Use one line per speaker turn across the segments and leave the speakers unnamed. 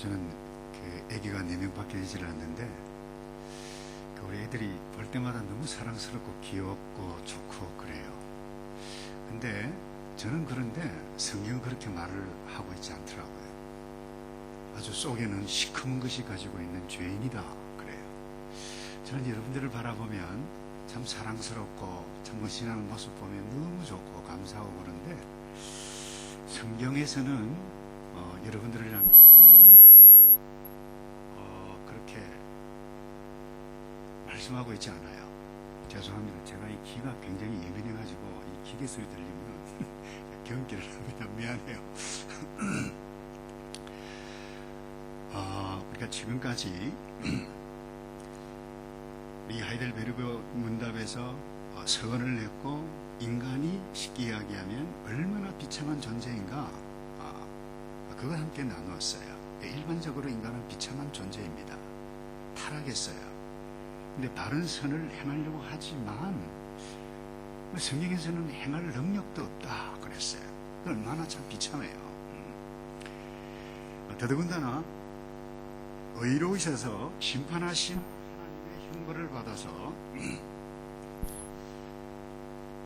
저는 아기가 4명밖에 되질 않는데 우리 애들이 볼 때마다 너무 사랑스럽고 귀엽고 좋고 그래요. 근데 저는 그런데 성경은 그렇게 말을 하고 있지 않더라고요. 아주 속에는 시커먼 것이 가지고 있는 죄인이다 그래요. 저는 여러분들을 바라보면 참 사랑스럽고 참 신앙의 모습 보면 너무 좋고 감사하고 그런데 성경에서는 여러분들을 향해서 그렇게 말씀하고 있지 않아요. 죄송합니다. 제가 이 귀가 굉장히 예민해가지고 이 기계 소리 들리면 경기를 합니다. 미안해요. 우리가 지금까지 이 하이델베르그 문답에서 서원을 냈고 인간이 쉽게 이야기하면 얼마나 비참한 존재인가 그걸 함께 나누었어요. 일반적으로 인간은 비참한 존재입니다. 타락했어요. 근데 바른 선을 행하려고 하지만 성경에서는 행할 능력도 없다 그랬어요. 얼마나 참 비참해요. 더더군다나 의로우셔서 심판하신 하나님의 형벌을 받아서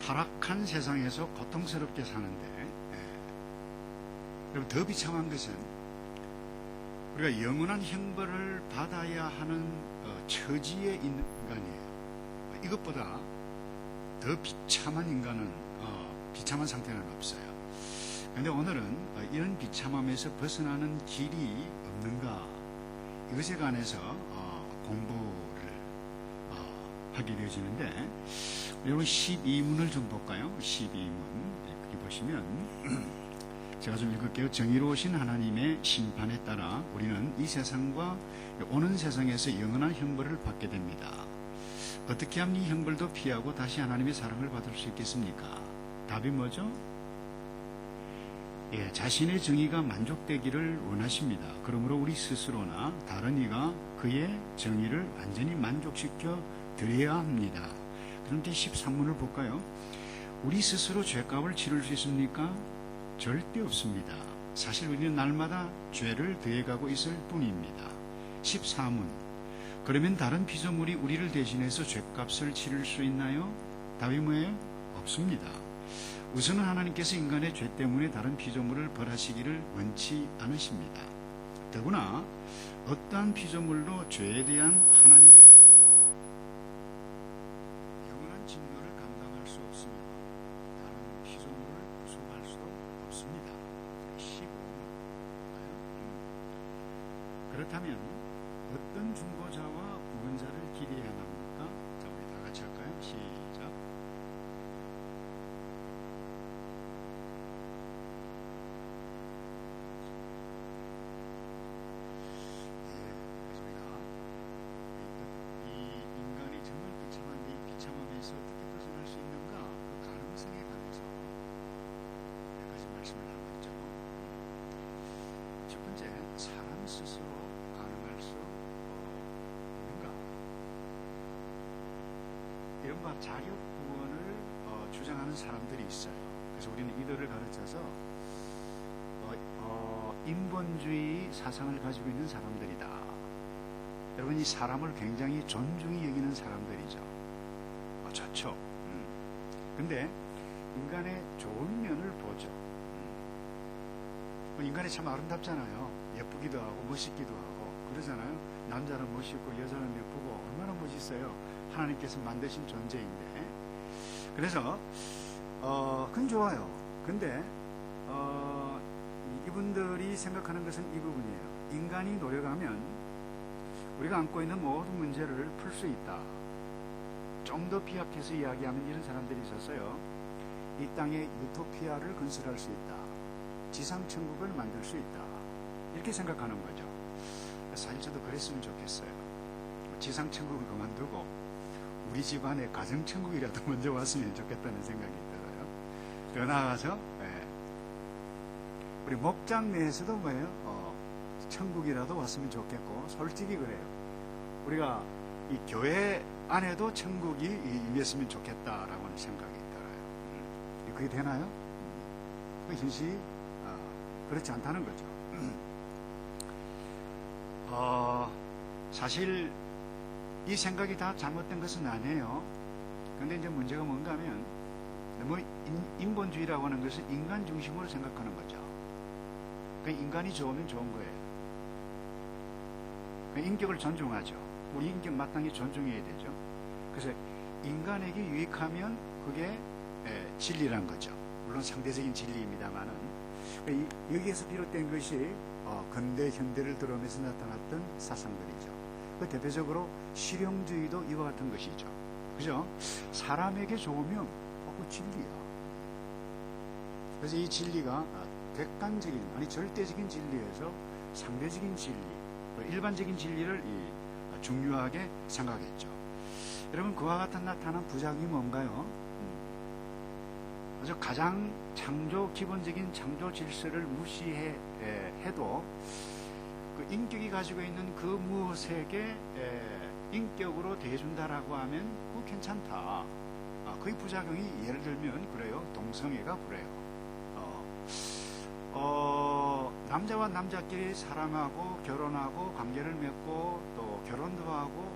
타락한 세상에서 고통스럽게 사는데 그럼 더 비참한 것은 우리가 영원한 형벌을 받아야 하는 처지에 있는 인간이에요. 이것보다 더 비참한 인간은 비참한 상태는 없어요. 그런데 오늘은 이런 비참함에서 벗어나는 길이 없는가 이것에 관해서 공부를 하게 되어지는데 여러분 12문을 좀 볼까요? 12문 여기 보시면 제가 좀 읽을게요. 정의로우신 하나님의 심판에 따라 우리는 이 세상과 오는 세상에서 영원한 형벌을 받게 됩니다. 어떻게 하면 이 형벌도 피하고 다시 하나님의 사랑을 받을 수 있겠습니까? 답이 뭐죠? 자신의 정의가 만족되기를 원하십니다. 그러므로 우리 스스로나 다른 이가 그의 정의를 완전히 만족시켜 드려야 합니다. 그런데 13문을 볼까요? 우리 스스로 죄값을 치를 수 있습니까? 절대 없습니다. 사실 우리는 날마다 죄를 더해가고 있을 뿐입니다. 14문 그러면 다른 피조물이 우리를 대신해서 죄값을 치를 수 있나요? 답이 뭐예요? 없습니다. 우선은 하나님께서 인간의 죄 때문에 다른 피조물을 벌하시기를 원치 않으십니다. 더구나 어떠한 피조물도 죄에 대한 하나님의 영원한 진노를 감당할 수 없으며 다른 피조물을 구속할 수도 없습니다. 15문 그렇다면 어떤 중보자와 구원자를 기대해야 합니까? 자, 우리 다 같이 할까요? 시작. 사람 스스로 가능할 수 있는가? 이른바 자력 구원을 주장하는 사람들이 있어요. 그래서 우리는 이들을 가르쳐서 인본주의 사상을 가지고 있는 사람들이다. 여러분 이 사람을 굉장히 존중히 여기는 사람들이죠. 좋죠. 근데 인간의 좋은 면을 보죠. 인간이 참 아름답잖아요. 예쁘기도 하고 멋있기도 하고 그러잖아요. 남자는 멋있고 여자는 예쁘고 얼마나 멋있어요. 하나님께서 만드신 존재인데 그래서 그건 좋아요. 근데 이분들이 생각하는 것은 이 부분이에요. 인간이 노력하면 우리가 안고 있는 모든 문제를 풀 수 있다. 좀 더 비약해서 이야기하면 이런 사람들이 있었어요. 이 땅에 유토피아를 건설할 수 있다. 지상천국을 만들 수 있다. 이렇게 생각하는 거죠. 사실 저도 그랬으면 좋겠어요. 지상천국을 그만두고 우리 집안에 가정천국이라도 먼저 왔으면 좋겠다는 생각이 들어요. 더 나아가서 우리 목장 내에서도 뭐예요? 천국이라도 왔으면 좋겠고 솔직히 그래요. 우리가 이 교회 안에도 천국이 임했으면 좋겠다라고 하는 생각이 들어요. 그게 되나요? 그 현실이 그렇지 않다는 거죠. 사실 이 생각이 다 잘못된 것은 아니에요. 근데 이제 문제가 뭔가 하면 너무 인본주의라고 하는 것을 인간 중심으로 생각하는 거죠. 인간이 좋으면 좋은 거예요. 인격을 존중하죠. 우리 인격 마땅히 존중해야 되죠. 그래서 인간에게 유익하면 그게 진리란 거죠. 물론 상대적인 진리입니다만은 여기에서 비롯된 것이 근대 현대를 드러내서 나타났던 사상들이죠. 그 대표적으로 실용주의도 이와 같은 것이죠. 그죠? 사람에게 좋으면 그 진리야. 그래서 이 진리가 객관적인, 아니 절대적인 진리에서 상대적인 진리, 일반적인 진리를 중요하게 생각했죠. 여러분, 그와 같은 나타난 부작용이 뭔가요? 아주 가장 기본적인 창조 질서를 무시해도 그 인격이 가지고 있는 그 무엇에게 인격으로 대해준다라고 하면 그거 괜찮다. 그 부작용이 예를 들면 그래요. 동성애가 그래요. 남자와 남자끼리 사랑하고 결혼하고 관계를 맺고 또 결혼도 하고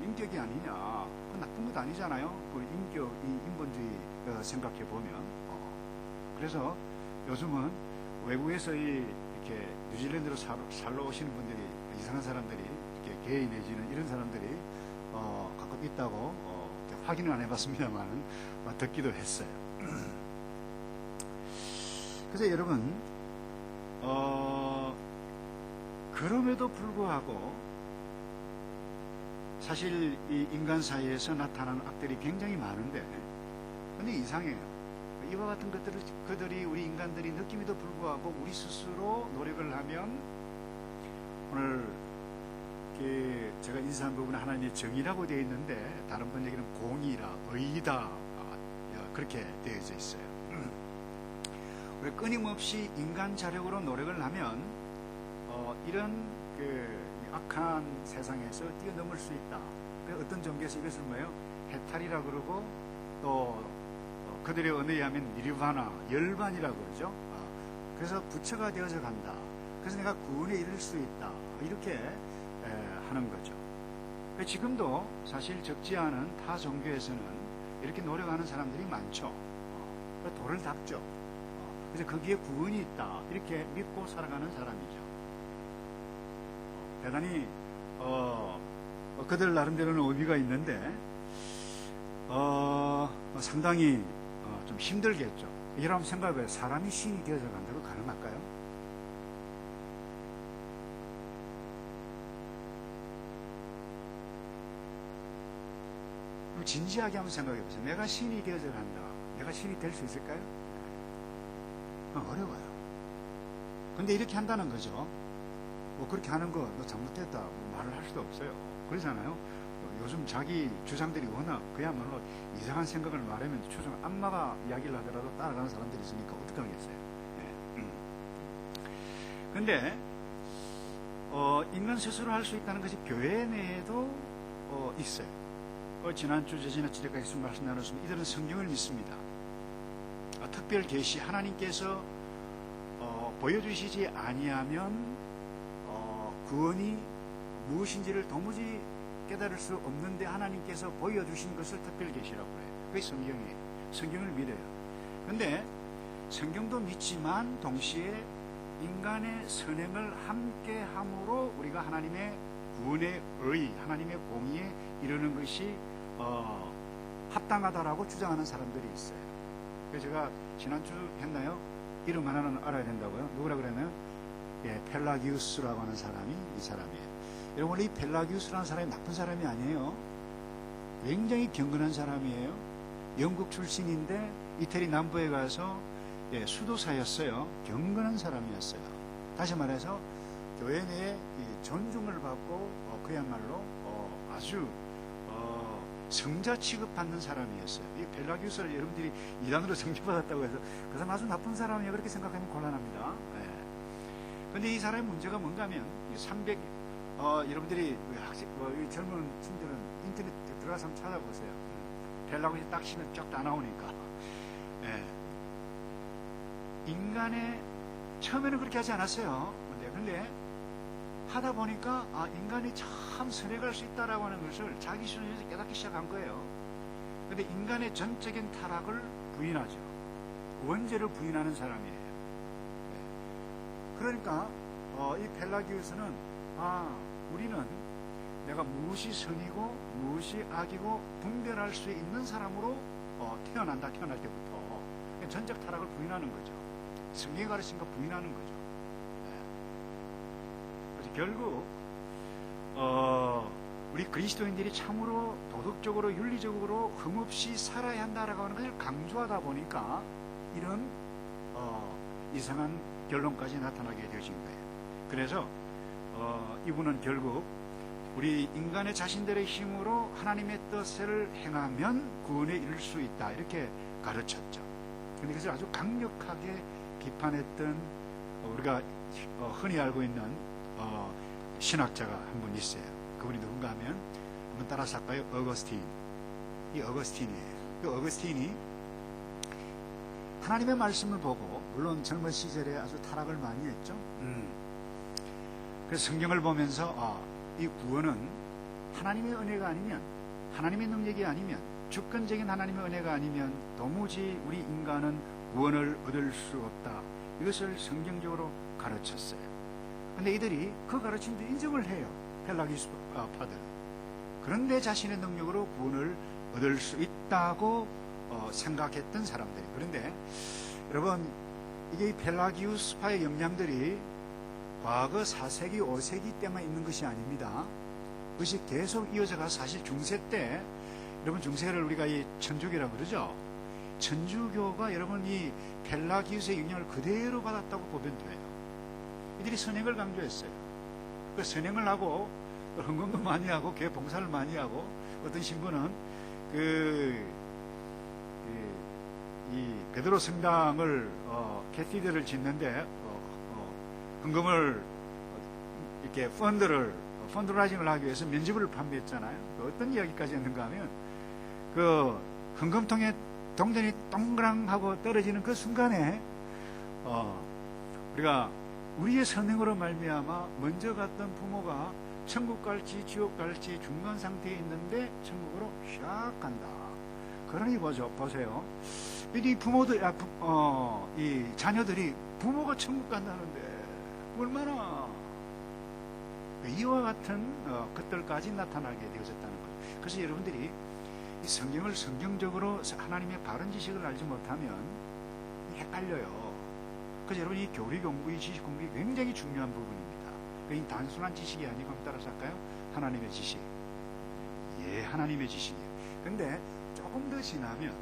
인격이 아니냐. 그 나쁜 것 아니잖아요. 그 인본주의 생각해 보면. 그래서 요즘은 외국에서 이렇게 뉴질랜드로 살러 오시는 분들이, 이상한 사람들이, 이렇게 게이 내지는 이런 사람들이 가끔 있다고 확인은 안 해봤습니다만 듣기도 했어요. 그래서 여러분, 그럼에도 불구하고 사실 이 인간 사이에서 나타나는 악들이 굉장히 많은데, 근데 이상해요. 이와 같은 것들을 그들이, 우리 인간들이 느낌에도 불구하고 우리 스스로 노력을 하면, 오늘 제가 인사한 부분은 하나님의 정의라고 되어 있는데 다른 분 얘기는 공의라, 의다, 그렇게 되어져 있어요. 우리 끊임없이 인간 자력으로 노력을 하면 이런 악한 세상에서 뛰어넘을 수 있다. 어떤 종교에서 이것을 뭐예요? 해탈이라고 그러고, 또 그들의 언어에 의하면 니르바나, 열반이라고 그러죠. 그래서 부처가 되어져 간다. 그래서 내가 구원에 이를 수 있다. 이렇게 하는 거죠. 지금도 사실 적지 않은 타 종교에서는 이렇게 노력하는 사람들이 많죠. 돌을 닦죠. 그래서 거기에 구원이 있다. 이렇게 믿고 살아가는 사람이죠. 대단히 그들 나름대로는 의미가 있는데 상당히 좀 힘들겠죠. 이런 생각을, 사람이 신이 되어져 간다고 가능할까요? 진지하게 한번 생각해 보세요. 내가 신이 되어져 간다. 내가 신이 될 수 있을까요? 어려워요. 근데 이렇게 한다는 거죠. 그렇게 하는 거 너 잘못됐다 말을 할 수도 없어요. 그러잖아요. 요즘 자기 주장들이 워낙 그야말로 이상한 생각을 말하면 추정 안마가 이야기를 하더라도 따라가는 사람들이 있으니까 어떡하겠어요. 근데 인간 스스로 할 수 있다는 것이 교회 내에도 있어요. 지난주, 저지난주까지 말씀 나눴습니다. 이들은 성경을 믿습니다. 특별 계시, 하나님께서 보여주시지 아니하면 구원이 무엇인지를 도무지 깨달을 수 없는데 하나님께서 보여주신 것을 특별 계시라고 해요. 그게 성경이에요. 성경을 믿어요. 근데 성경도 믿지만 동시에 인간의 선행을 함께 함으로 우리가 하나님의 구원의 의, 하나님의 공의에 이르는 것이 합당하다라고 주장하는 사람들이 있어요. 그래서 제가 지난주 했나요? 이름 하나는 알아야 된다고요. 누구라 그랬나요? 펠라기우스라고 하는 사람이 이 사람이에요. 여러분, 원래 이 펠라기우스라는 사람이 나쁜 사람이 아니에요. 굉장히 경건한 사람이에요. 영국 출신인데 이태리 남부에 가서 수도사였어요. 경건한 사람이었어요. 다시 말해서 교회 내에 존중을 받고 그야말로 아주 성자 취급받는 사람이었어요. 이 펠라기우스를 여러분들이 이단으로 정죄받았다고 해서 그 사람 아주 나쁜 사람이에요. 그렇게 생각하면 곤란합니다. 그런데 이 사람의 문제가 뭔가 하면 300 여러분들이 젊은 친구들은 인터넷 들어가서 한번 찾아보세요. 펠라기우스 딱 치면 쫙 다 나오니까. 인간의 처음에는 그렇게 하지 않았어요. 근데 하다 보니까 인간이 참 선해갈 수 있다라고 하는 것을 자기 수준에서 깨닫기 시작한 거예요. 그런데 인간의 전적인 타락을 부인하죠. 원죄를 부인하는 사람이에요. 그러니까 이 펠라기우스는 우리는 내가 무엇이 선이고 무엇이 악이고 분별할 수 있는 사람으로 태어날 때부터 전적 타락을 부인하는 거죠. 성경이 가르친 거 부인하는 거죠. 그래서 결국 우리 그리스도인들이 참으로 도덕적으로 윤리적으로 흠없이 살아야 한다라고 하는 것을 강조하다 보니까 이런 이상한 결론까지 나타나게 되어진 거예요. 그래서 이분은 결국 우리 인간의 자신들의 힘으로 하나님의 뜻을 행하면 구원에 이를 수 있다 이렇게 가르쳤죠. 그런데 그것을 아주 강력하게 비판했던 우리가 흔히 알고 있는 신학자가 한 분 있어요. 그분이 누군가 하면 한번 따라서 할까요? 어거스틴. 이 어거스틴이에요. 그 어거스틴이 하나님의 말씀을 보고, 물론 젊은 시절에 아주 타락을 많이 했죠. 그래서 성경을 보면서 이 구원은 하나님의 은혜가 아니면, 하나님의 능력이 아니면, 주권적인 하나님의 은혜가 아니면 도무지 우리 인간은 구원을 얻을 수 없다. 이것을 성경적으로 가르쳤어요. 근데 이들이 그 가르침도 인정을 해요. 펠라기우스파들. 그런데 자신의 능력으로 구원을 얻을 수 있다고 생각했던 사람들이. 그런데 여러분, 이게 펠라기우스파의 영향들이 과거 4세기, 5세기 때만 있는 것이 아닙니다. 그것이 계속 이어져가 사실 중세 때, 여러분 중세를 우리가 이 천주교라고 그러죠. 천주교가 여러분 이 펠라기우스의 영향을 그대로 받았다고 보면 돼요. 이들이 선행을 강조했어요. 그 선행을 하고 헌금도 많이 하고 교회 봉사를 많이 하고, 어떤 신부는 이 베드로 성당을 캐티드를 짓는데 헌금을 이렇게 펀드라이징을 하기 위해서 면집을 판매했잖아요. 어떤 이야기까지 했는가 하면 그 헌금통에 동전이 동그랑하고 떨어지는 그 순간에 우리가 우리의 선행으로 말미암아 먼저 갔던 부모가 천국 갈지 지옥 갈지 중간 상태에 있는데 천국으로 샥 간다. 그러니 보세요. 이 부모들, 이 자녀들이 부모가 천국 간다는데 얼마나 이와 같은 것들까지 나타나게 되어졌다는 거예요. 그래서 여러분들이 이 성경을 성경적으로 하나님의 바른 지식을 알지 못하면 헷갈려요. 그래서 여러분 이 교리 공부, 이 지식 공부가 굉장히 중요한 부분입니다. 이 단순한 지식이 아니고 따라서 할까요? 하나님의 지식. 예, 하나님의 지식이에요. 근데 조금 더 지나면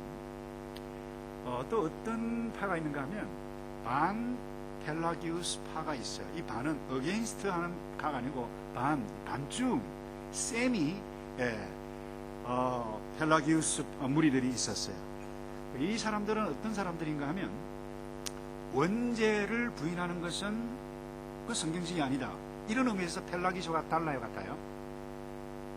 또 어떤 파가 있는가 하면 반 펠라기우스 파가 있어요. 이 반은 어게인스트 하는 파가 아니고 반중 세미 펠라기우스 무리들이 있었어요. 이 사람들은 어떤 사람들인가 하면 원죄를 부인하는 것은 그 성경식이 아니다. 이런 의미에서 펠라기우스가 달라요, 같아요?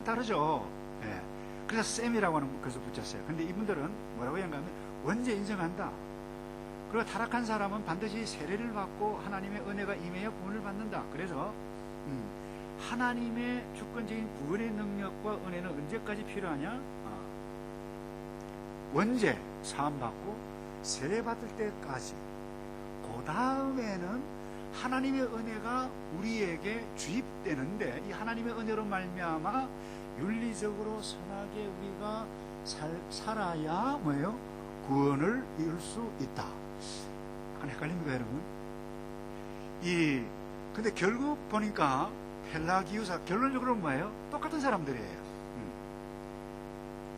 다르죠. 예. 그래서 셈이라고 하는 것을 붙였어요. 근데 이분들은 뭐라고 하는가 하면 원죄 인정한다. 그리고 타락한 사람은 반드시 세례를 받고 하나님의 은혜가 임해야 구원을 받는다. 그래서 하나님의 주권적인 구원의 능력과 은혜는 언제까지 필요하냐? 원죄 사함받고 세례 받을 때까지. 그 다음에는 하나님의 은혜가 우리에게 주입되는데, 이 하나님의 은혜로 말미암아 윤리적으로 선하게 우리가 살아야 뭐예요? 구원을 이룰 수 있다. 약간 헷갈립니까, 여러분? 근데 결국 보니까 펠라기우스 결론적으로 뭐예요? 똑같은 사람들이에요.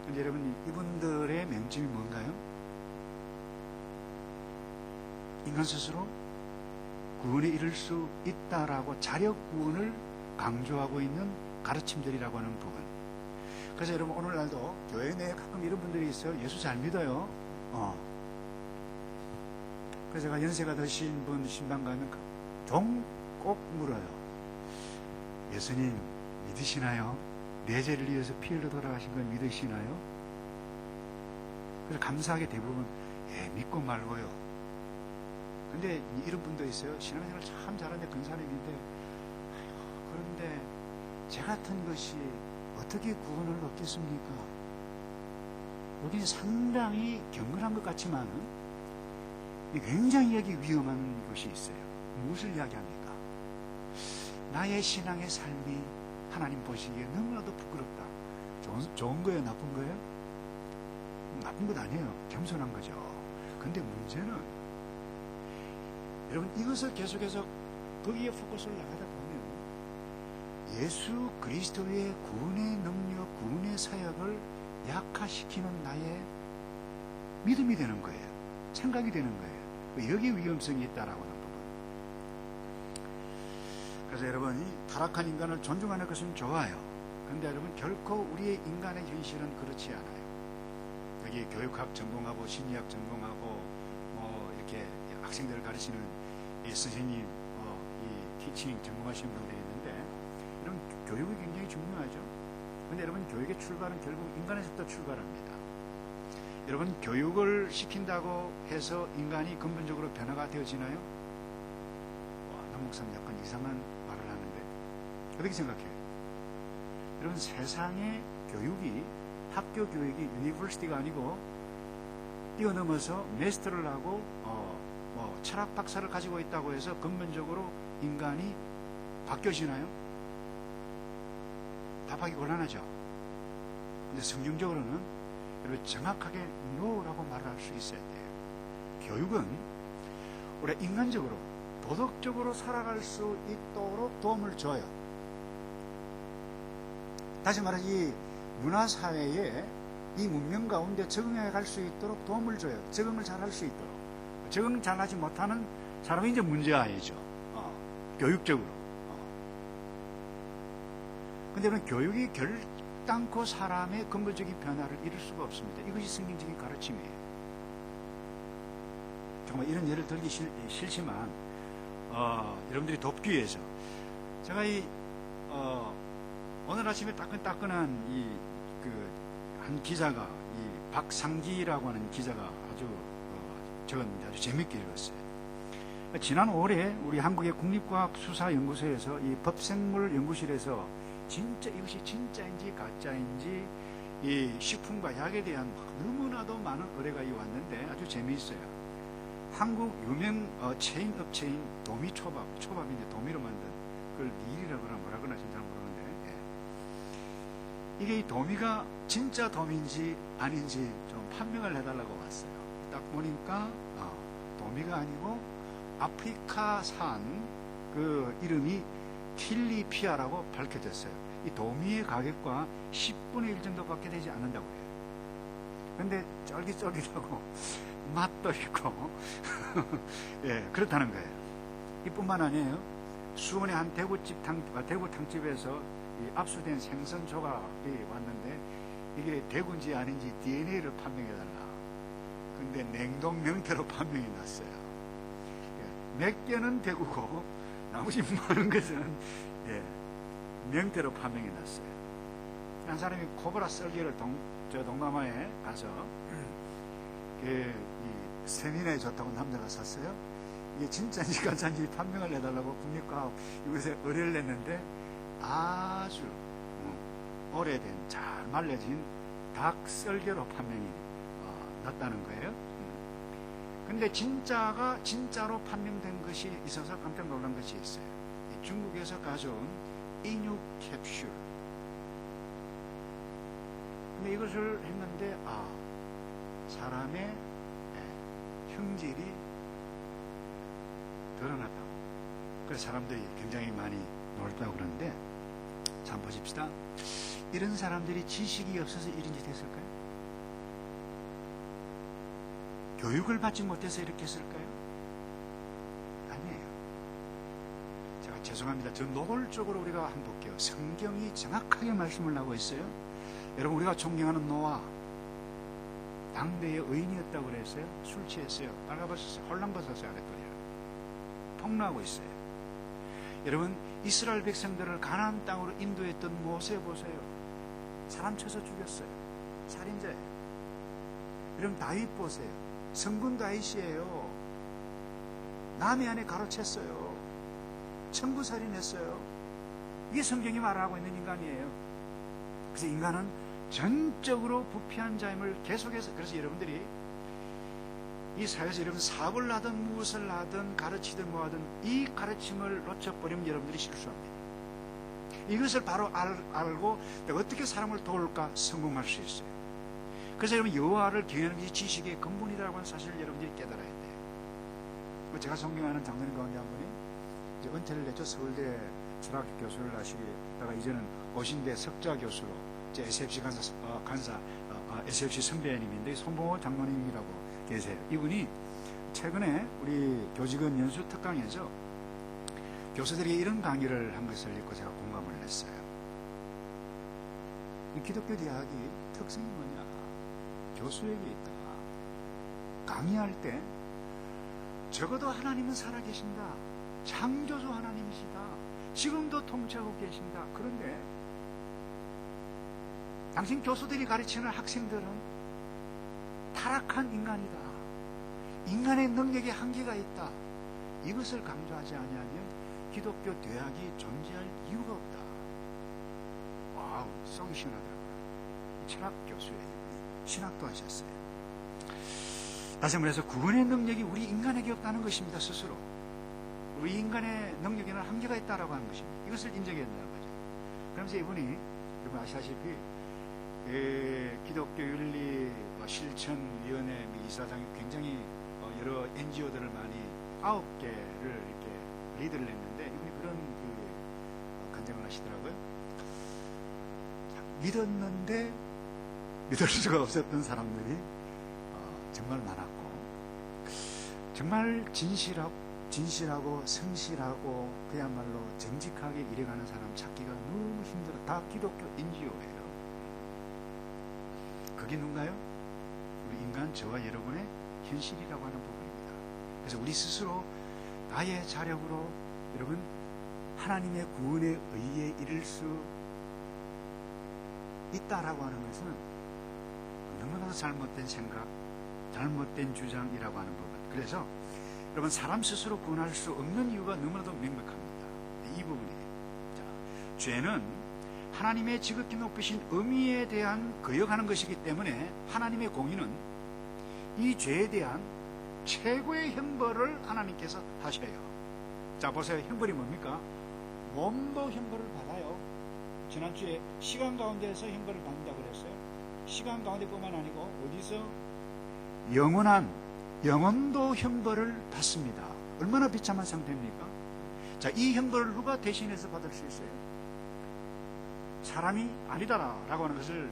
근데 여러분, 이분들의 맹점이 뭔가요? 인간 스스로 구원에 이를 수 있다라고 자력 구원을 강조하고 있는 가르침들이라고 하는 부분. 그래서 여러분, 오늘날도 교회 내에 가끔 이런 분들이 있어요. 예수 잘 믿어요. 그래서 제가 연세가 드신 분 신방 가면 좀 꼭 물어요. 예수님 믿으시나요? 내 죄를 위해서 피 흘려 돌아가신 걸 믿으시나요? 그래서 감사하게 대부분 믿고 말고요. 근데 이런 분도 있어요. 신앙생활 참 잘하는데 근 사람인데 그런 저 같은 것이 어떻게 구원을 얻겠습니까? 우리는 상당히 경건한 것 같지만 굉장히 여기 위험한 것이 있어요. 무엇을 이야기합니까? 나의 신앙의 삶이 하나님 보시기에 너무나도 부끄럽다. 좋은 거예요? 나쁜 거예요? 나쁜 것 아니에요. 겸손한 거죠. 근데 문제는 여러분 이것을 계속해서 거기에 포커스를 나가다 보면 예수 그리스도의 구원의 능력, 구원의 사역을 약화시키는 나의 믿음이 되는 거예요. 생각이 되는 거예요. 여기에 위험성이 있다라고 하는 부분. 그래서 여러분, 이 타락한 인간을 존중하는 것은 좋아요. 그런데 여러분, 결코 우리의 인간의 현실은 그렇지 않아요. 여기 교육학 전공하고 심리학 전공하고 이렇게 학생들을 가르치는 이 선생님, 이 티칭 전공하시는 분들이 있는데, 이런 교육이 굉장히 중요하죠. 그런데 여러분, 교육의 출발은 결국 인간에서부터 출발합니다. 여러분, 교육을 시킨다고 해서 인간이 근본적으로 변화가 되어지나요? 남 목사님 약간 이상한 말을 하는데 어떻게 생각해요? 여러분, 세상의 교육이, 학교 교육이 유니버시티가 아니고 뛰어넘어서 마스터를 하고 철학 박사를 가지고 있다고 해서 근본적으로 인간이 바뀌어지나요? 답하기 곤란하죠. 근데 성경적으로는 여러분 정확하게 no라고 말할 수 있어야 돼요. 교육은 우리가 인간적으로 도덕적으로 살아갈 수 있도록 도움을 줘요. 다시 말해 이 문화사회에 이 문명 가운데 적응해 갈 수 있도록 도움을 줘요. 적응을 잘 할 수 있도록. 적응 잘하지 못하는 사람이 이제 문제아이죠. 교육적으로. 근데 교육이 결단코 사람의 근본적인 변화를 이룰 수가 없습니다. 이것이 성경적인 가르침이에요. 정말 이런 예를 들기 싫지만 여러분들이 돕기 위해서 제가 오늘 아침에 따끈따끈한 한 기자가 박상기라고 하는 기자가 아주 재밌게 읽었어요. 지난 5월에 우리 한국의 국립과학수사연구소에서 이 법생물 연구실에서 진짜 이것이 진짜인지 가짜인지 이 식품과 약에 대한 너무나도 많은 의뢰가 왔는데 아주 재미있어요. 한국 유명 체인 업체인 도미초밥인데 도미로 만든 그걸 닐이라고 그러나 뭐라 그러나 진짜 모르는데 이게 이 도미가 진짜 도미인지 아닌지 좀 판명을 해달라고 왔어요. 딱 보니까 도미가 아니고 아프리카산 그 이름이 틸리피아라고 밝혀졌어요. 이 도미의 가격과 10분의 1 정도밖에 되지 않는다고 해요. 근데 쫄깃쫄깃하고 맛도 있고 예, 그렇다는 거예요. 이뿐만 아니에요. 수원의 한 대구 탕집에서 이 압수된 생선 조각이 왔는데 이게 대구인지 아닌지 DNA를 판명해달라. 근데 냉동 명태로 판명이 났어요. 몇 개는 대구고 나머지 많은 것은 명태로 판명이 났어요. 한 사람이 코브라 썰기를 동남아에 가서 이 세민에 좋다고 남자가 샀어요. 이게 진짜인지 가짜인지 판명을 해달라고 국립과학 이곳에 의뢰를 냈는데 아주 오래된 잘 말려진 닭 썰개로 판명이 났다는 거예요. 근데 진짜로 판명된 것이 있어서 깜짝 놀란 것이 있어요. 중국에서 가져온 인육 캡슐. 근데 이것을 했는데 사람의 형질이 드러났다고. 그래서 사람들이 굉장히 많이 놀랐다고 그러는데 자, 보십시다. 이런 사람들이 지식이 없어서 이런 짓 했을까요? 교육을 받지 못해서 이렇게 했을까요? 아니에요. 제가 죄송합니다. 저 노골적으로 우리가 한번 볼게요. 성경이 정확하게 말씀을 하고 있어요. 여러분, 우리가 존경하는 노아, 당대의 의인이었다고 그랬어요. 술 취했어요. 빨가벗었어요. 홀랑벗었어요. 아랫도리를 폭로하고 있어요. 여러분, 이스라엘 백성들을 가나안 땅으로 인도했던 모세 보세요. 사람 쳐서 죽였어요. 살인자예요. 여러분, 다윗 보세요. 성군 다윗이에요. 남의 안에 가로챘어요. 천부살인했어요. 이게 성경이 말하고 있는 인간이에요. 그래서 인간은 전적으로 부패한 자임을 계속해서, 그래서 여러분들이 이 사회에서 여러분 사업을 하든 무엇을 하든 가르치든 뭐하든 이 가르침을 놓쳐버리면 여러분들이 실수합니다. 이것을 바로 알고 내가 어떻게 사람을 도울까 성공할 수 있어요. 그래서 여러분 여호와를 경외하는 것이 지식의 근본이라고 하는 사실을 여러분들이 깨달아야 돼요. 제가 존경하는 장로님 가운데 한 분이 이제 은퇴를 했죠. 서울대 철학 교수를 하시다가 이제는 고신대 석좌 교수로 이제 SFC SFC 선배님인데 손봉호 장로님이라고 계세요. 이분이 최근에 우리 교직원 연수 특강에서 교수들이 이런 강의를 한 것을 읽고 제가 공감을 했어요. 이 기독교 대학이 특성이 뭐냐? 교수에게 있다가 강의할 때 적어도 하나님은 살아계신다. 창조주 하나님이시다. 지금도 통치하고 계신다. 그런데 당신 교수들이 가르치는 학생들은 타락한 인간이다. 인간의 능력에 한계가 있다. 이것을 강조하지 아니하면 기독교 대학이 존재할 이유가 없다. 와우, 속이 시원하더라고요. 철학 교수예요. 신학도 하셨어요. 다시 한번 해서 구원의 능력이 우리 인간에게 없다는 것입니다. 스스로 우리 인간의 능력에는 한계가 있다라고 하는 것입니다. 이것을 인정해야 된다는 거죠. 그러면서 이분이 여러분 아시다시피 기독교 윤리 실천위원회 이사장이 굉장히 여러 NGO들을 많이 9개를 이렇게 리드를 했는데 이분이 그런 간증을 하시더라고요. 믿었는데 믿을 수가 없었던 사람들이 정말 많았고, 정말 진실하고 성실하고 그야말로 정직하게 일해가는 사람 찾기가 너무 힘들어. 다 기독교 NGO예요. 그게 누군가요? 우리 인간 저와 여러분의 현실이라고 하는 부분입니다. 그래서 우리 스스로 나의 자력으로 여러분 하나님의 구원의 의에 이를 수 있다라고 하는 것은 너무나도 잘못된 생각, 잘못된 주장이라고 하는 부분. 그래서 여러분 사람 스스로 구원할 수 없는 이유가 너무나도 명백합니다. 이 부분이에요. 자, 죄는 하나님의 지극히 높으신 의미에 대한 거역하는 것이기 때문에 하나님의 공의는 이 죄에 대한 최고의 형벌을 하나님께서 하셔요. 자, 보세요. 형벌이 뭡니까? 몸도 형벌을 받아요. 지난주에 시간 가운데에서 형벌을 받는다고 그랬어요. 시간 가운데뿐만 아니고 어디서? 영혼도 형벌을 받습니다. 얼마나 비참한 상태입니까? 자, 이 형벌을 누가 대신해서 받을 수 있어요? 사람이 아니다라고 하는 것을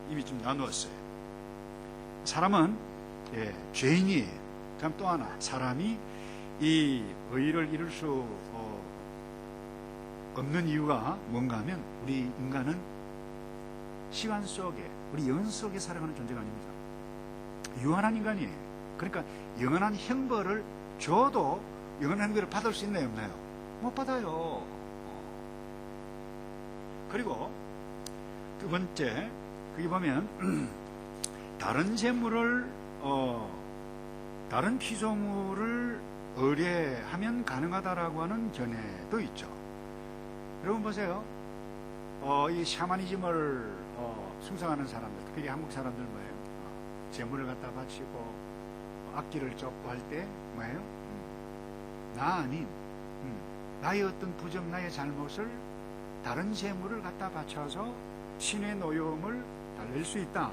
이미 좀 나누었어요. 사람은 죄인이에요. 그럼 또 하나, 사람이 이 의를 이룰 수 없는 이유가 뭔가 하면 우리 인간은 시간 속에, 우리 영혼 속에 살아가는 존재가 아닙니다. 유한한 인간이에요. 그러니까 영원한 형벌을 줘도 영원한 형벌을 받을 수 있나요, 없나요? 못 받아요. 그리고 두 번째, 거기 보면 다른 재물을 다른 피조물을 의뢰하면 가능하다라고 하는 견해도 있죠. 여러분 보세요. 이 샤머니즘을 숭상하는 사람들, 특히 한국 사람들 뭐예요? 재물을 갖다 바치고 악기를 쫓고 할 때 뭐예요? 나 아닌 나의 어떤 부정, 나의 잘못을 다른 재물을 갖다 바쳐서 신의 노여움을 달랠 수 있다.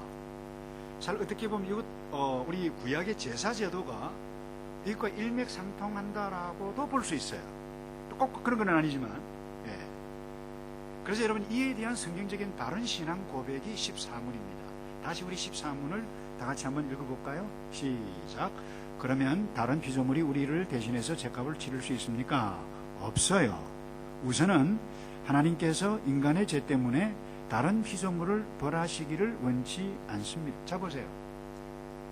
잘 어떻게 보면 이것 우리 구약의 제사 제도가 이것과 일맥상통한다라고도 볼 수 있어요. 꼭 그런 건 아니지만, 예. 그래서 여러분 이에 대한 성경적인 바른 신앙 고백이 14문입니다. 다시 우리 14문을 다 같이 한번 읽어볼까요? 시작. 그러면 다른 피조물이 우리를 대신해서 죄값을 치를 수 있습니까? 없어요. 우선은 하나님께서 인간의 죄 때문에 다른 피조물을 벌하시기를 원치 않습니다. 자, 보세요.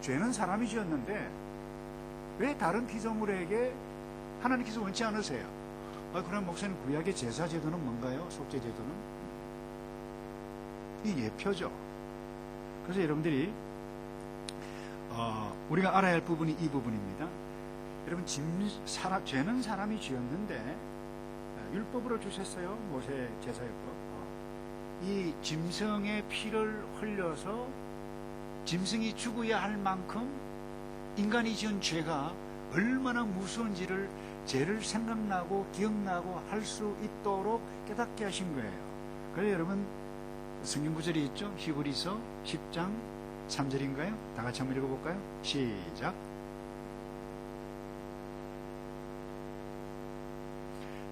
죄는 사람이 지었는데 왜 다른 피조물에게 하나님께서 원치 않으세요? 그럼 목사님, 구약의 제사 제도는 뭔가요? 속죄 제도는? 이 예표죠. 그래서 여러분들이 우리가 알아야 할 부분이 이 부분입니다. 여러분, 죄는 사람이 지었는데
율법으로 주셨어요. 모세 제사율법.
이 짐승의 피를 흘려서 짐승이 죽어야 할 만큼 인간이 지은 죄가 얼마나 무서운지를 죄를 생각나고 기억나고 할 수 있도록 깨닫게 하신 거예요. 그래서 여러분 성경 구절이 있죠. 히브리서 10장 3절인가요? 다 같이 한번 읽어볼까요? 시작.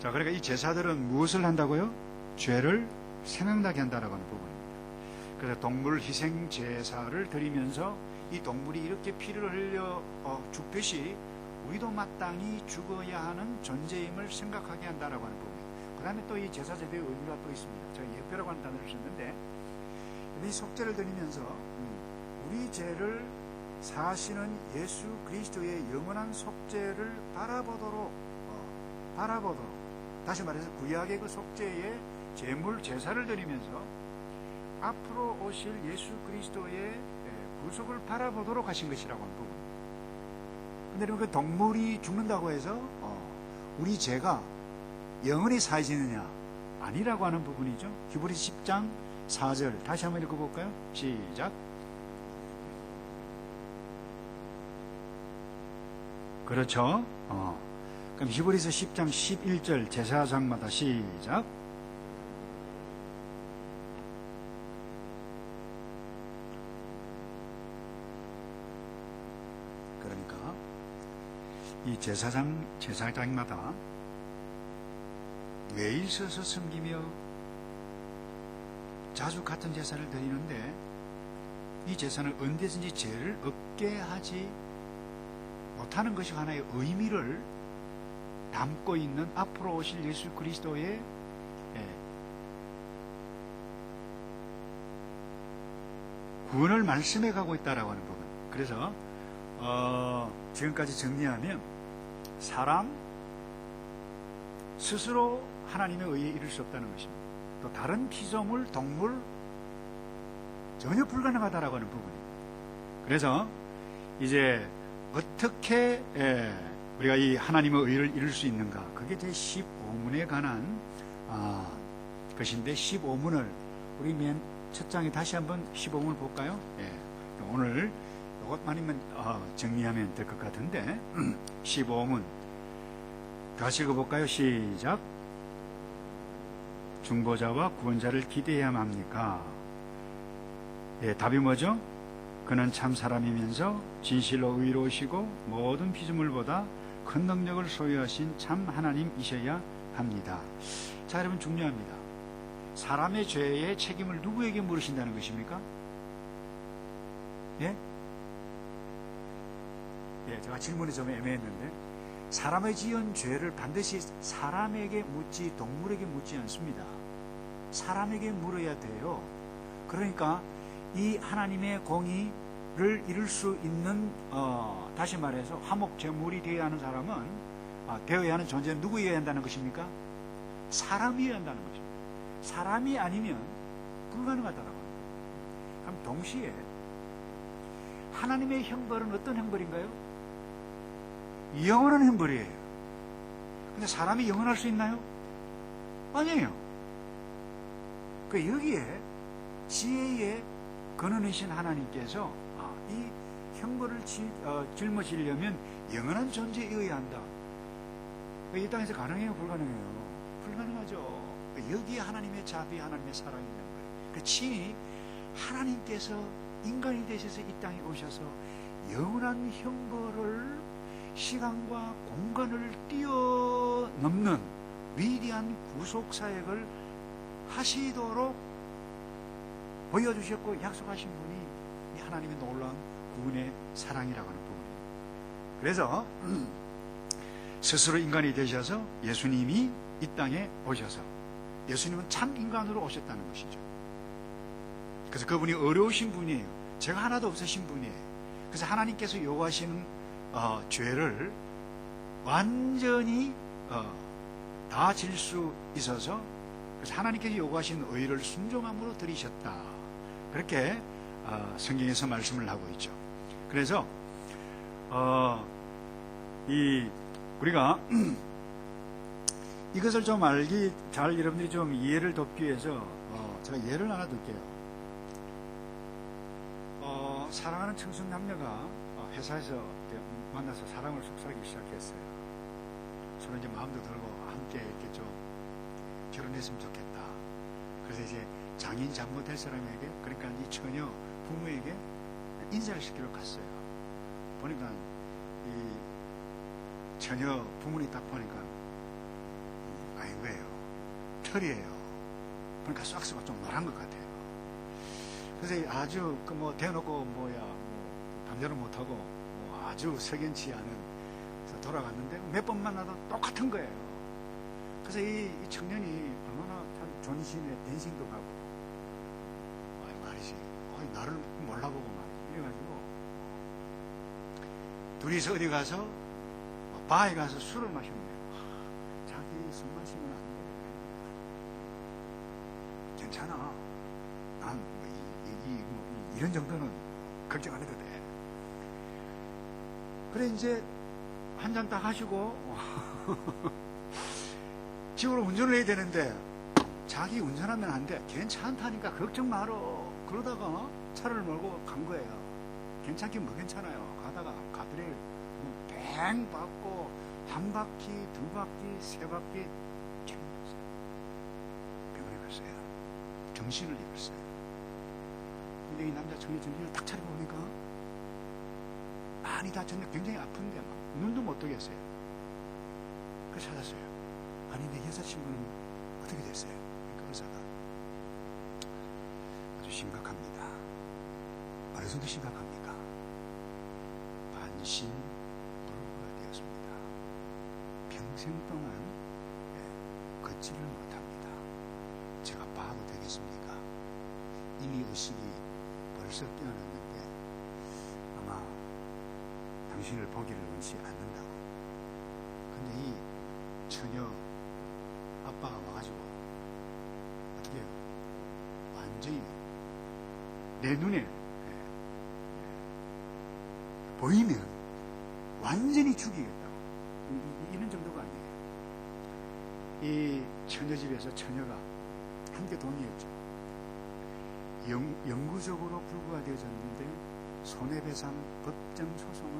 자, 그러니까 이 제사들은 무엇을 한다고요? 죄를 생각나게 한다라고 하는 부분입니다. 그래서 동물 희생 제사를 드리면서 이 동물이 이렇게 피를 흘려 죽듯이 우리도 마땅히 죽어야 하는 존재임을 생각하게 한다라고 하는 부분이에요. 그 다음에 또 이 제사 제도의 의미가 또 있습니다. 제가 예표라고 하는 단어를 썼는데, 이 속죄를 드리면서 우리 죄를 사하시는 예수 그리스도의 영원한 속죄를 바라보도록 다시 말해서 구약의 그 속죄의 제물 제사를 드리면서 앞으로 오실 예수 그리스도의 구속을 바라보도록 하신 것이라고 하는 부분. 근데 그 동물이 죽는다고 해서 우리 죄가 영원히 사해지느냐? 아니라고 하는 부분이죠. 히브리서 10장 4절 다시 한번 읽어볼까요? 시작. 그렇죠. 그럼 히브리서 10장 11절 제사장마다 시작. 그러니까 이 제사장마다 매일 서서 섬기며 자주 같은 제사를 드리는데 이 제사는 언제든지 죄를 없게 하지 못하는 것이 하나의 의미를 담고 있는 앞으로 오실 예수 그리스도의 구원을 말씀해 가고 있다라고 하는 부분. 그래서 지금까지 정리하면 사람 스스로 하나님의 의에 이를 수 없다는 것입니다. 또 다른 피조물, 동물 전혀 불가능하다라고 하는 부분입니다. 그래서 이제 어떻게 우리가 이 하나님의 의를 이룰 수 있는가? 그게 제 15문에 관한 것인데 15문을 우리 맨 첫 장에 다시 한번 15문을 볼까요? 오늘 이것만이면 정리하면 될 것 같은데 15문 다시 읽어볼까요? 시작. 중보자와 구원자를 기대해야만 합니까? 답이 뭐죠? 그는 참 사람이면서 진실로 의로우시고 모든 피조물보다 큰 능력을 소유하신 참 하나님이셔야 합니다. 자, 여러분 중요합니다. 사람의 죄의 책임을 누구에게 물으신다는 것입니까? 예? 제가 질문이 좀 애매했는데 사람의 지은 죄를 반드시 사람에게 묻지 동물에게 묻지 않습니다. 사람에게 물어야 돼요. 그러니까 이 하나님의 공의를 이룰 수 있는 다시 말해서 화목 제물이 되어야 하는 사람은 되어야 하는 존재는 누구여야 한다는 것입니까? 사람이어야 한다는 것입니다. 사람이 아니면 불가능하다라고 합니다. 그럼 동시에 하나님의 형벌은 어떤 형벌인가요? 영원한 형벌이에요. 근데 사람이 영원할 수 있나요? 아니에요. 그 여기에 지혜의 근원이신 하나님께서 이 형벌을 짊어지려면 영원한 존재여야 한다. 이 땅에서 가능해요? 불가능해요? 불가능하죠. 여기에 하나님의 자비, 하나님의 사랑이 있는 거예요. 친히 하나님께서 인간이 되셔서 이 땅에 오셔서 영원한 형벌을 시간과 공간을 뛰어넘는 위대한 구속사역을 하시도록 보여주셨고 약속하신 분이 이 하나님의 놀라운 구원의 사랑이라고 하는 부분입니다. 그래서 스스로 인간이 되셔서 예수님이 이 땅에 오셔서 예수님은 참 인간으로 오셨다는 것이죠. 그래서 그분이 어려우신 분이에요. 죄가 하나도 없으신 분이에요. 그래서 하나님께서 요구하시는 죄를 완전히 다 질 수 있어서 그래서 하나님께서 요구하신 의를 순종함으로 드리셨다. 그렇게 성경에서 말씀을 하고 있죠. 그래서 우리가
이것을 좀 잘 여러분들이 좀 이해를 돕기 위해서 제가 예를 하나 들게요. 사랑하는 청춘 남녀가 회사에서 이렇게 만나서 사랑을 속삭이기 시작했어요. 서로 이제 마음도 들고 함께 이렇게 좀 결혼했으면 좋겠다. 그래서 이제 장인 장모 될 사람에게, 그러니까 이 처녀 부모에게 인사를 시키러 갔어요. 보니까 이 처녀 부모님 딱 보니까 아닌 거예요. 털이에요. 보니까 싹스가 좀 노란 것 같아요. 그래서 아주 대놓고 반대로 못하고 아주 석연치 않은, 그래서 돌아갔는데 몇 번 만나도 똑같은 거예요. 그래서 이 청년이 얼마나 참 존신에 댄싱도 가고, 말이지, 나를 몰라보고 막 이래가지고 둘이서 어디 가서 바에 가서 술을 마셨네요. 자기 술 마시면 안 돼. 괜찮아. 난 이런 정도는 걱정 안 해도 돼. 그래 이제 한 잔 딱 하시고 집으로 운전을 해야 되는데 자기 운전하면 안 돼. 괜찮다니까 걱정 말어. 그러다가 차를 몰고 간 거예요. 괜찮긴 뭐 괜찮아요. 가다가 가드레일 뱅 받고 한 바퀴, 두 바퀴, 세 바퀴 병원에 갔어요. 정신을 잃었어요. 근데 이 남자 청년 정신을 딱 차리고 보니까 많이 다쳤는데 굉장히 아픈데 막 눈도 못 뜨겠어요. 그래서 찾았어요. 아니 내 여자친구는 어떻게 됐어요? 그러니까 의사가 아주 심각합니다. 어느 정도 심각합니까? 반신불구가 되었습니다. 평생 동안 걷지를 못합니다. 제가 봐도 되겠습니까? 이미 의식이 벌써 깨어났는데 아마 당신을 보기를 원치 않는다고. 근데 이 처녀 아빠가 와가지고 어떻게 해요? 완전히 내 눈에 보이면 완전히 죽이겠다고. 이런 정도가 아니에요. 이 처녀 집에서 처녀가 함께 동의했죠. 영구적으로 불구가 되어졌는데 손해배상 법정 소송을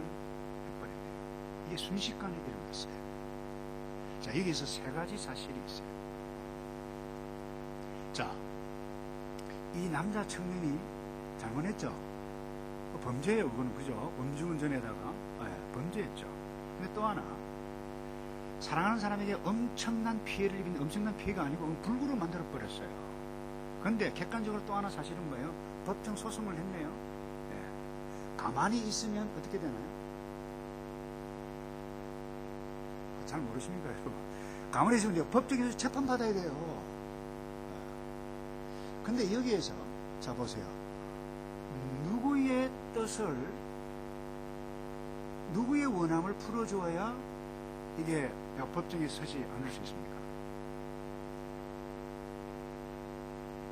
해버렸네요. 이게 순식간에 일어났어요. 자, 여기에서 세 가지 사실이 있어요. 자, 이 남자 청년이 잘못했죠. 범죄예요, 그거는. 그죠? 음주운전에다가 범죄했죠. 근데 또 하나, 사랑하는 사람에게 엄청난 피해를 입은, 엄청난 피해가 아니고 불구로 만들어버렸어요. 그런데 객관적으로 또 하나 사실은 뭐예요? 법정 소송을 했네요. 가만히 있으면 어떻게 되나요? 잘 모르십니까, 여러분? 가만히 있으면 법정에서 재판받아야 돼요. 근데 여기에서, 자, 보세요. 누구의 뜻을, 누구의 원함을 풀어줘야 이게 법정에 서지 않을 수 있습니까?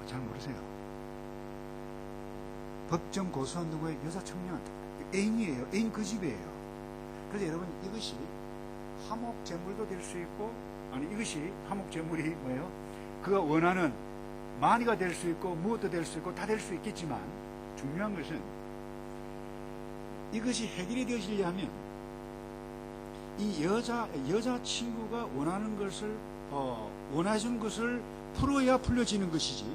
잘 모르세요. 법정 고소한 누구의 여자 청년, 애인이에요. 애인 그 집이에요. 그래서 여러분, 이것이 화목 제물도 될 수 있고, 아니, 이것이 화목 제물이 뭐예요? 그가 원하는 만이가 될 수 있고, 무엇도 될 수 있고, 다 될 수 있겠지만, 중요한 것은 이것이 해결이 되어지려면 이 여자친구가 원하는 것을, 원하신 것을 풀어야 풀려지는 것이지,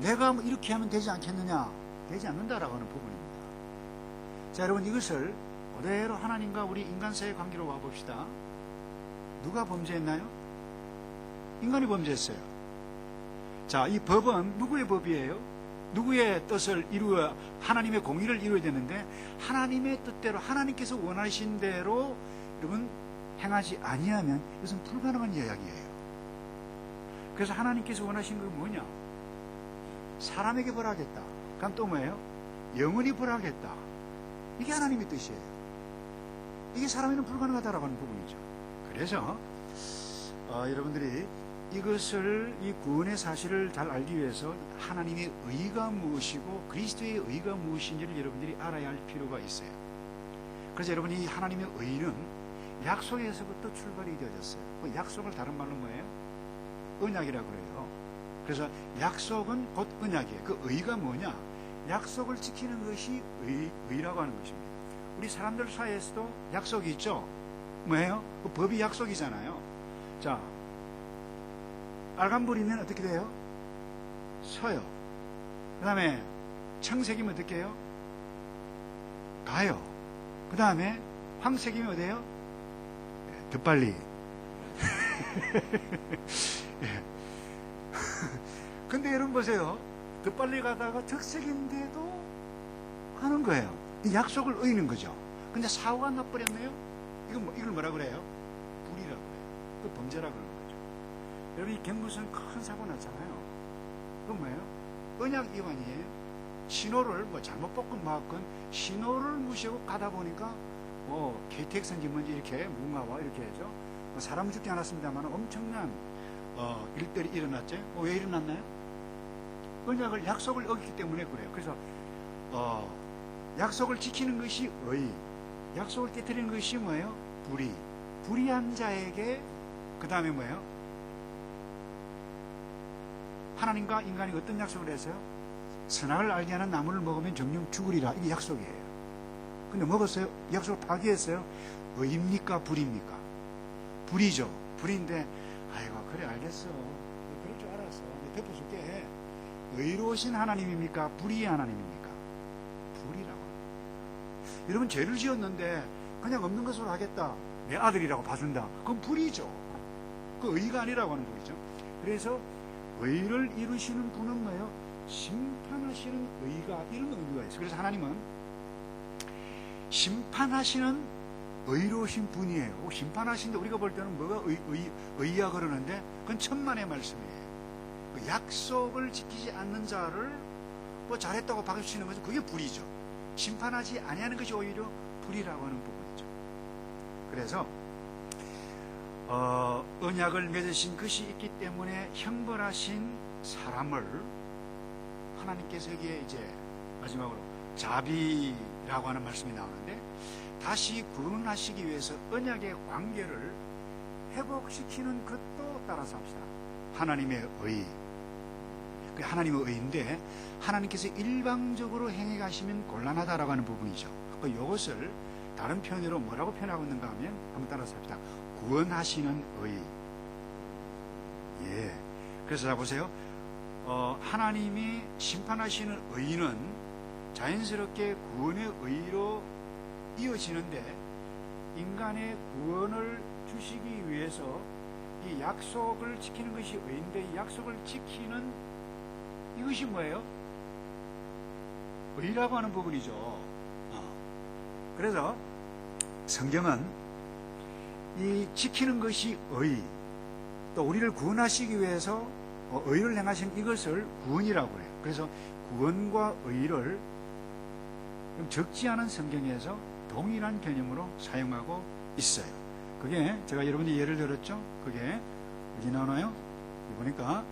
내가 이렇게 하면 되지 않겠느냐? 되지 않는다라고 하는 부분입니다. 자, 여러분, 이것을 그대로 하나님과 우리 인간 사이의 관계로 와봅시다. 누가 범죄했나요? 인간이 범죄했어요. 자, 이 법은 누구의 법이에요? 누구의 뜻을 이루어, 하나님의 공의를 이루어야 되는데, 하나님의 뜻대로, 하나님께서 원하신 대로 여러분 행하지 아니하면 이것은 불가능한 이야기예요. 그래서 하나님께서 원하신 건 뭐냐? 사람에게 벌하겠다. 그럼 또 뭐예요? 영원히 벌하겠다. 이게 하나님의 뜻이에요. 이게 사람에는 불가능하다라고 하는 부분이죠. 그래서 여러분들이 이것을, 이 구원의 사실을 잘 알기 위해서 하나님의 의가 무엇이고 그리스도의 의가 무엇인지를 여러분들이 알아야 할 필요가 있어요. 그래서 여러분이 하나님의 의는 약속에서부터 출발이 되어졌어요. 그 약속을 다른 말로 뭐예요? 언약이라고 그래요. 그래서 약속은 곧 언약이에요. 그 의가 뭐냐? 약속을 지키는 것이 의라고 하는 것입니다. 우리 사람들 사이에서도 약속이 있죠. 뭐예요? 그 법이 약속이잖아요. 자, 빨간불이면 어떻게 돼요? 서요. 그 다음에 청색이면 어떻게 해요? 가요. 그 다음에 황색이면 어때요? 더 빨리. 예. 근데 여러분 보세요. 더 빨리 가다가 적색인데도 하는 거예요. 이 약속을 어기는 거죠. 근데 사고가 나버렸네요. 이걸 뭐라 그래요? 불이라고 그래요. 그 범죄라고 그러는 거죠. 여러분, 이 경부선 큰 사고 났잖아요. 그건 뭐예요? 언약 위반이에요. 신호를 잘못 뽑건 막건 신호를 무시하고 가다 보니까 KTX인지 뭔지 이렇게 무궁화와 이렇게 해죠. 사람 죽지 않았습니다만 엄청난 일들이 일어났죠. 왜 일어났나요? 언약을, 약속을 어겼기 때문에 그래요. 그래서 약속을 지키는 것이 의, 약속을 깨뜨리는 것이 뭐예요? 불의. 불의한 자에게 그 다음에 뭐예요? 하나님과 인간이 어떤 약속을 했어요? 선악을 알게 하는 나무를 먹으면 정령 죽으리라. 이게 약속이에요. 근데 먹었어요? 약속을 파기했어요? 의입니까? 불입니까? 불이죠. 불인데, 아이고, 그래, 알겠어. 그럴 줄 알았어. 내가 덮어줄게 해. 의로우신 하나님입니까? 불의의 하나님입니까? 불이라고. 여러분, 죄를 지었는데 그냥 없는 것으로 하겠다. 내 아들이라고 봐준다. 그건 불이죠. 그 의가 아니라고 하는 불이죠. 그래서 의를 이루시는 분은 뭐예요? 심판하시는 의가, 이런 의미가 있어요. 그래서 하나님은 심판하시는 의로우신 분이에요. 심판하시는데 우리가 볼 때는 뭐가 의야 그러는데 그건 천만의 말씀이에요. 그 약속을 지키지 않는 자를 잘했다고 박수치는 것은 그게 불이죠. 심판하지 아니하는 것이 오히려 불이라고 하는 부분이죠. 그래서 언약을 맺으신 것이 있기 때문에 형벌하신 사람을 하나님께서 여기에 이제 마지막으로 자비라고 하는 말씀이 나오는데, 다시 구원하시기 위해서 언약의 관계를 회복시키는 것도 따라서 합시다. 하나님의 의. 그 하나님의 의인데 하나님께서 일방적으로 행해 가시면 곤란하다라고 하는 부분이죠. 이것을 다른 표현으로 뭐라고 표현하고 있는가 하면 한번 따라서 합시다. 구원하시는 의. 예. 그래서 자 보세요. 하나님이 심판하시는 의는 자연스럽게 구원의 의로 이어지는데, 인간의 구원을 주시기 위해서 이 약속을 지키는 것이 의인데, 이 약속을 지키는 이것이 뭐예요? 의라고 하는 부분이죠. 그래서 성경은 이 지키는 것이 의, 또 우리를 구원하시기 위해서 의를 행하신 이것을 구원이라고 해요. 그래서 구원과 의를 적지 않은 성경에서 동일한 개념으로 사용하고 있어요. 그게 제가 여러분이 예를 들었죠. 그게 어디 나오나요? 보니까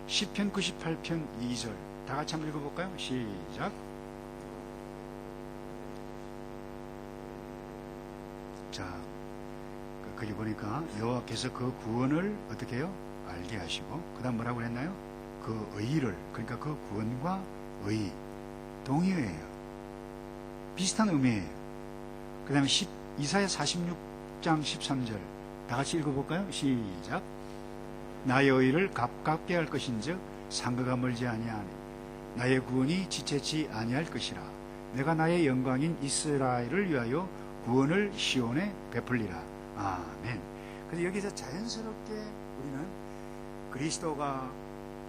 시편 98편 2절 다 같이 한번 읽어볼까요? 시작. 자, 거기 보니까 여호와께서 그 구원을 어떻게 해요? 알게 하시고, 그 다음 뭐라고 그랬나요? 그 의를, 그러니까 그 구원과 의 동의어예요. 비슷한 의미예요. 그 다음에 이사야 46장 13절 다 같이 읽어볼까요? 시작. 나의 의를 가깝게 할 것인즉 상거가 멀지 아니하니 나의 구원이 지체치 아니할 것이라. 내가 나의 영광인 이스라엘을 위하여 구원을 시온에 베풀리라. 아멘. 그래서 여기서 자연스럽게 우리는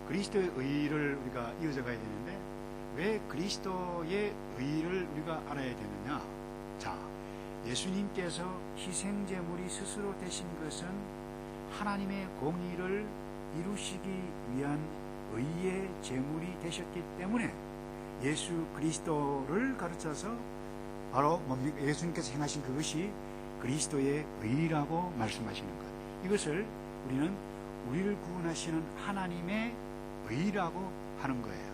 그리스도의 의를 우리가 이어져 가야 되는데, 왜 그리스도의 의를 우리가 알아야 되느냐? 자, 예수님께서 희생제물이 스스로 되신 것은 하나님의 공의를 이루시기 위한 의의 제물이 되셨기 때문에 예수 그리스도를 가르쳐서 바로 예수님께서 행하신 그것이 그리스도의 의라고 말씀하시는 것. 이것을 우리는 우리를 구원하시는 하나님의 의라고 하는 거예요.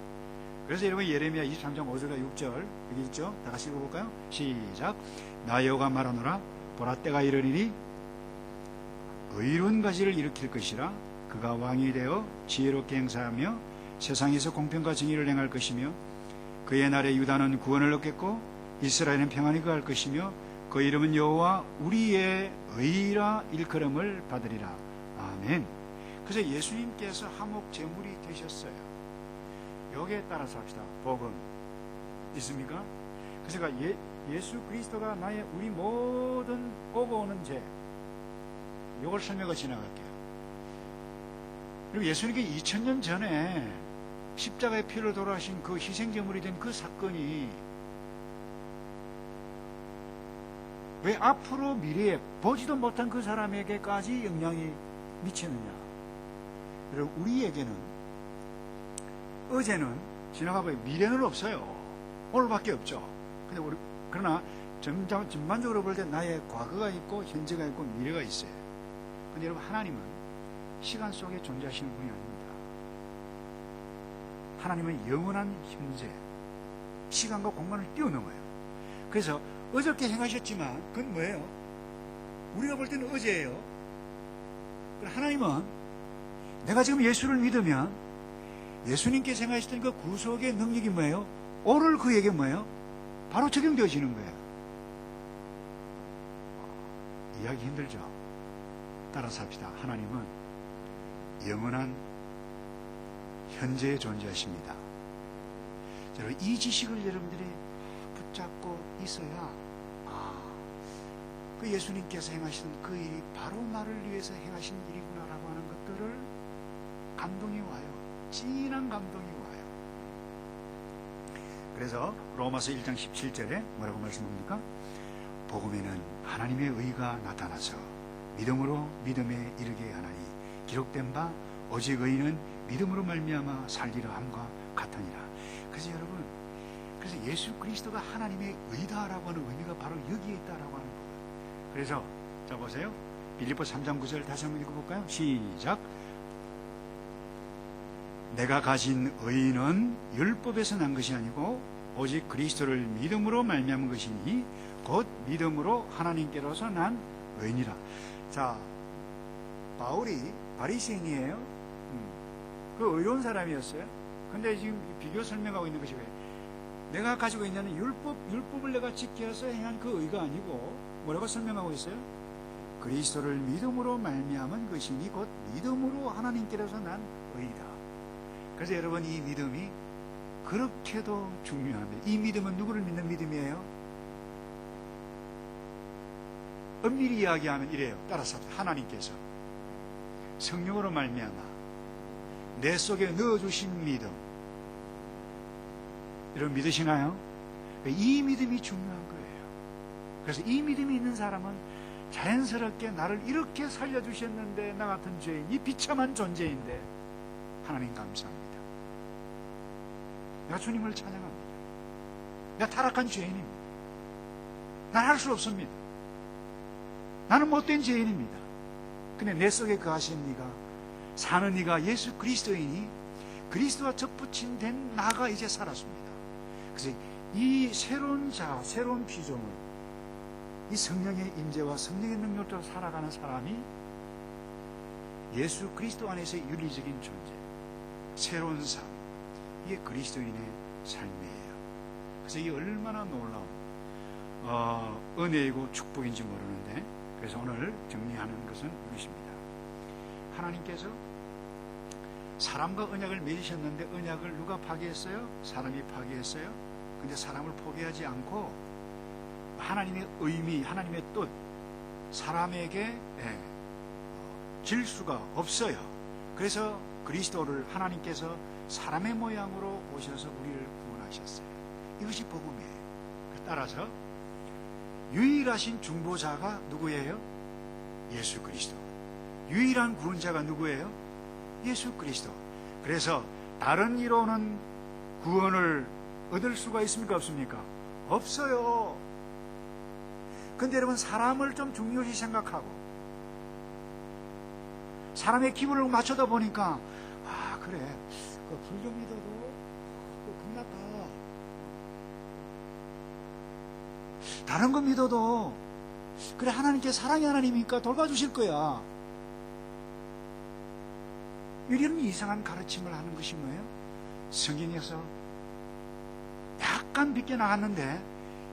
그래서 여러분 예레미야 23장 5절과 6절 여기 있죠? 다 같이 읽어볼까요? 시작. 나 여호와가 말하노라. 보라 때가 이르리니 의로운 가지를 일으킬 것이라. 그가 왕이 되어 지혜롭게 행사하며 세상에서 공평과 정의를 행할 것이며 그의 날에 유다는 구원을 얻겠고 이스라엘은 평안히 거할 것이며 그 이름은 여호와 우리의 의라 일컬음을 받으리라. 아멘. 그래서 예수님께서 화목 제물이 되셨어요. 여기에 따라서 합시다. 복음 있습니까? 그래서 예수 그리스도가 나의 우리 모든 오고 오는 죄, 이걸 설명하고 지나갈게요. 그리고 예수님께 2000년 전에 십자가의 피로 돌아가신 그 희생제물이 된 그 사건이 왜 앞으로 미래에 보지도 못한 그 사람에게까지 영향이 미치느냐. 그리고 우리에게는 어제는 지나가버려 미래는 없어요. 오늘밖에 없죠. 근데 그러나 전반적으로 볼 때 나의 과거가 있고 현재가 있고 미래가 있어요. 근데 여러분, 하나님은 시간 속에 존재하시는 분이 아닙니다. 하나님은 영원한 현재, 시간과 공간을 뛰어넘어요. 그래서 어저께 행하셨지만 그건 뭐예요? 우리가 볼 때는 어제예요. 하나님은 내가 지금 예수를 믿으면 예수님께서 행하셨던 그 구속의 능력이 뭐예요? 오늘 그에게 뭐예요? 바로 적용되어지는 거예요. 이해하기 힘들죠? 따라서 합시다. 하나님은 영원한 현재에 존재하십니다. 여러분, 이 지식을 여러분들이 붙잡고 있어야 그 예수님께서 행하신 그 일이 바로 나를 위해서 행하신 일이구나라고 하는 것들을 감동이 와요. 진한 감동이 와요. 그래서 로마서 1장 17절에 뭐라고 말씀합니까? 복음에는 하나님의 의가 나타나서 믿음으로 믿음에 이르게 하나니 기록된 바 오직 의인은 믿음으로 말미암아 살리라 함과 같으니라. 그래서 여러분, 그래서 예수 그리스도가 하나님의 의다라고 하는 의미가 바로 여기에 있다라고 하는 거예요. 그래서 자 보세요. 빌립보 3장 9절 다시 한번 읽어볼까요? 시작. 내가 가진 의는 율법에서 난 것이 아니고 오직 그리스도를 믿음으로 말미암은 것이니 곧 믿음으로 하나님께로서 난 의인이라. 자, 바울이 바리새인이에요. 그 의로운 사람이었어요. 근데 지금 비교 설명하고 있는 것이 왜? 내가 가지고 있는 율법을 내가 지켜서 행한 그 의가 아니고 뭐라고 설명하고 있어요? 그리스도를 믿음으로 말미암은 것이니 곧 믿음으로 하나님께로서 난 의이다. 그래서 여러분, 이 믿음이 그렇게도 중요합니다. 이 믿음은 누구를 믿는 믿음이에요? 엄밀히 이야기하면 이래요. 따라서 하나님께서 성령으로 말미암아 내 속에 넣어주신 믿음, 여러분 믿으시나요? 이 믿음이 중요한 거예요. 그래서 이 믿음이 있는 사람은 자연스럽게 나를 이렇게 살려주셨는데 나 같은 죄인, 이 비참한 존재인데 하나님 감사합니다. 내가 주님을 찬양합니다. 내가 타락한 죄인입니다. 난 할 수 없습니다. 나는 못된 죄인입니다. 근데 내 속에 거하신 네가, 사는 네가 예수 그리스도이니 그리스도와 접붙임 된 나가 이제 살았습니다. 그래서 이 새로운 새로운 피조물, 이 성령의 임재와 성령의 능력으로 살아가는 사람이 예수 그리스도 안에서의 윤리적인 존재, 새로운 삶, 이게 그리스도인의 삶이에요. 그래서 이게 얼마나 놀라운 은혜이고 축복인지 모르는데, 그래서 오늘 정리하는 것은 이것입니다. 하나님께서 사람과 언약을 맺으셨는데 언약을 누가 파기했어요? 사람이 파기했어요. 근데 사람을 포기하지 않고 하나님의 의미, 하나님의 뜻, 사람에게 질 수가 없어요. 그래서 그리스도를 하나님께서 사람의 모양으로 오셔서 우리를 구원하셨어요. 이것이 복음이에요. 따라서 유일하신 중보자가 누구예요? 예수 그리스도. 유일한 구원자가 누구예요? 예수 그리스도. 그래서 다른 이로는 구원을 얻을 수가 있습니까? 없습니까? 없어요. 근데 여러분, 사람을 좀 중요시 생각하고 사람의 기분을 맞추다 보니까 그래, 그 불교 믿어도 끝났다. 다른 거 믿어도 그래, 하나님께 사랑의 하나님이니까 돌봐주실 거야. 이런 이상한 가르침을 하는 것이 뭐예요? 성경에서 약간 비껴나갔는데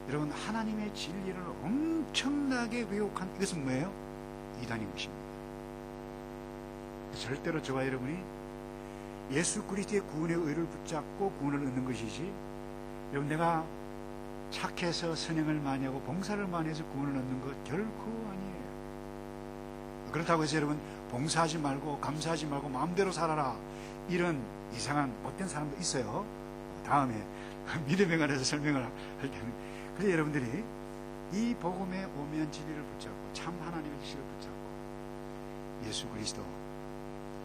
여러분 하나님의 진리를 엄청나게 왜곡한 이것은 뭐예요? 이단인 것입니다. 절대로 저와 여러분이 예수 그리스도의 구원의 의를 붙잡고 구원을 얻는 것이지, 여러분 내가 착해서 선행을 많이 하고 봉사를 많이 해서 구원을 얻는 것 결코 아니에요. 그렇다고 해서 여러분 봉사하지 말고 감사하지 말고 마음대로 살아라, 이런 이상한 못된 사람도 있어요. 다음에 믿음에 관해서 설명을 할 때는. 그래서 여러분들이 이 복음의 오묘한 진리를 붙잡고 참 하나님의 지식을 붙잡고 예수 그리스도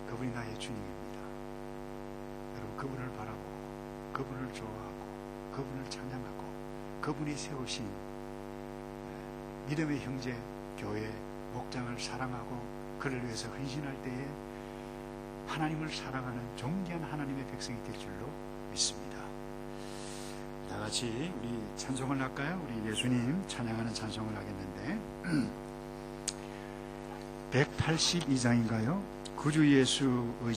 그분이 나의 주님입니다. 여러분 그분을 바라고 그분을 좋아하고 그분을 찬양하고 그분이 세우신 믿음의 형제 교회 목장을 사랑하고 그를 위해서 헌신할 때에 하나님을 사랑하는 존귀한 하나님의 백성이 될 줄로 믿습니다. 다 같이 우리 찬송을 할까요? 우리 예수님 찬양하는 찬송을 하겠는데 182장인가요? 구주 예수의